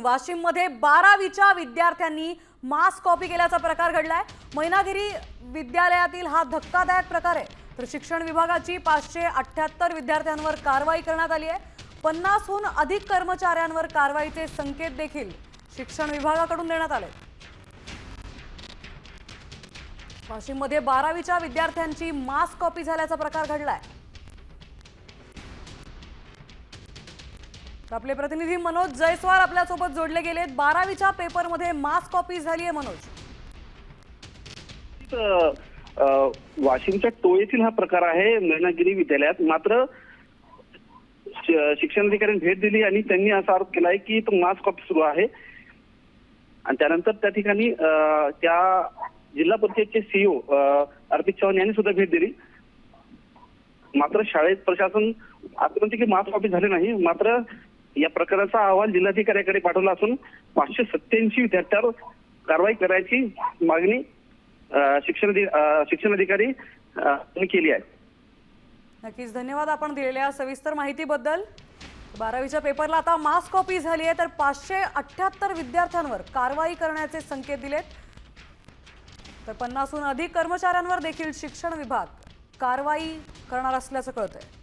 वाशिममध्ये 12वीच्या विद्यार्थ्यांनी मास कॉपी केल्याचा प्रकार घडलाय। मैनागिरी विद्यालयातील हा धक्कादायक प्रकार आहे। तर शिक्षण विभागाची 578 विद्यार्थ्यांवर कारवाई करण्यात आली आहे। 50हून अधिक कर्मचाऱ्यांवर कारवाईचे संकेत देखील शिक्षण विभागाकडून देण्यात आले। वाशिममध्ये 12वीच्या विद्यार्थ्यांची मास कॉपी झाल्याचा प्रकार घडलाय। आपले प्रतिनिधी मनोज जयस्वाल आपल्या सोबत जोडले गेलेत। 12वीच्या पेपरमध्ये मास कॉपी झाली आहे। मनोज, वाशिमच्या टोळ येथील हा प्रकार आहे मैनागिरी विद्यालयात। मात्र शिक्षण अधिकाऱ्यांनी भेट दिली आणि त्यांनी असा आरोप केलाय की तो मास कॉपी सुरू आहे। आणि त्यानंतर त्या ठिकाणी त्या जिल्हा परिषदेचे सीईओ अर्पित चव्हाण यांनी सुद्धा भेट दिली। मात्र शाळेत प्रशासन आत्महत्या की मास कॉपी झाले नाही। मात्र या प्रकरणाचा अहवाल जिल्हाधिकाऱ्यांकडे पाठवला असून 587 विद्यार्थ्यांवर कारवाई करायची मागणी शिक्षण अधिकारी यांनी केली आहे। नक्कीच धन्यवाद आपण दिलेल्या सविस्तर माहितीबद्दल। 12वीच्या पेपरला आता मास कॉपी झाली आहे, तर 578 विद्यार्थ्यांवर कारवाई करण्याचे संकेत दिलेत। तर 50हून अधिक कर्मचाऱ्यांवर देखील शिक्षण विभाग कारवाई करणार असल्याचं कळतंय।